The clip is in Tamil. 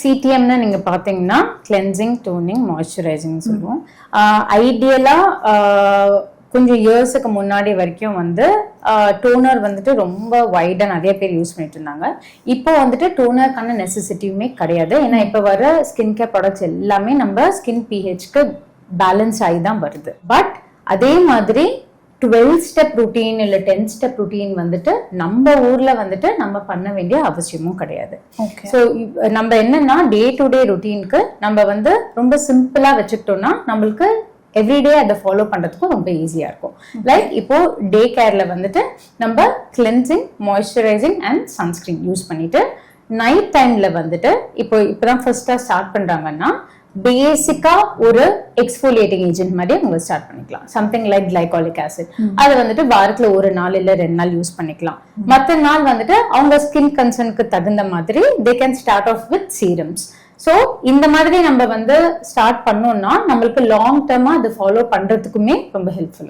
சிடிஎம்னு நீங்க பாத்தீங்கன்னா கிளென்சிங், டோனிங், மாய்ஸ்சரைசிங் சொல்லுவோம். ஐடியலா கொஞ்சம் இயர்ஸுக்கு முன்னாடி வரைக்கும் வந்து டோனர் வந்துட்டு ரொம்ப வைடா நிறைய பேர் யூஸ் பண்ணிட்டு இருந்தாங்க. இப்போ வந்துட்டு டோனருக்கான நெசசிட்டியுமே கிடையாது. ஏன்னா இப்போ வர ஸ்கின் கேர் ப்ராடக்ட்ஸ் எல்லாமே நம்ம ஸ்கின் பிஹெச்க்கு பேலன்ஸ் ஆகி தான் வருது. பட் அதே மாதிரி 12 ஸ்டெப் ருட்டீன் இல்ல 10 ஸ்டெப் ருட்டீன் வந்துட்டு நம்ம ஊர்ல வந்துட்டு நம்ம பண்ண வேண்டிய அவசியமும் கிடையாது. ஸோ நம்ம என்னன்னா டே டு டே ருட்டீனுக்கு நம்ம வந்து ரொம்ப சிம்பிளா வச்சுக்கிட்டோம்னா நம்மளுக்கு எவ்ரிடே அதை ஃபாலோ பண்றதுக்கும் ரொம்ப ஈஸியா இருக்கும். லைக் இப்போ டே கேர்ல வந்துட்டு நம்ம cleansing, moisturising and sunscreen use பண்ணிட்டு நைட் டைம்ல வந்துட்டு இப்பதான் ஃபர்ஸ்டா ஸ்டார்ட் பண்றாங்கன்னா பேசிக்கா ஒரு எக்ஸ்ஃபோலியேட்டிங் ஏஜென்ட் மாதிரி அவங்க ஸ்டார்ட் பண்ணிக்கலாம். Something like glycolic acid. அதை வந்துட்டு வாரத்துல ஒரு நாள் இல்ல 2 நாள் யூஸ் பண்ணிக்கலாம். மற்ற நாள் வந்துட்டு அவங்க ஸ்கின் கன்சர்னுக்கு தகுந்த மாதிரி they can start off with serums. So இந்த மாதிரி நம்ம வந்து ஸ்டார்ட் பண்ணோம்னா நம்மளுக்கு லாங் டர்மா அது ஃபாலோ பண்றதுக்குமே ரொம்ப ஹெல்ப்ஃபுல்லா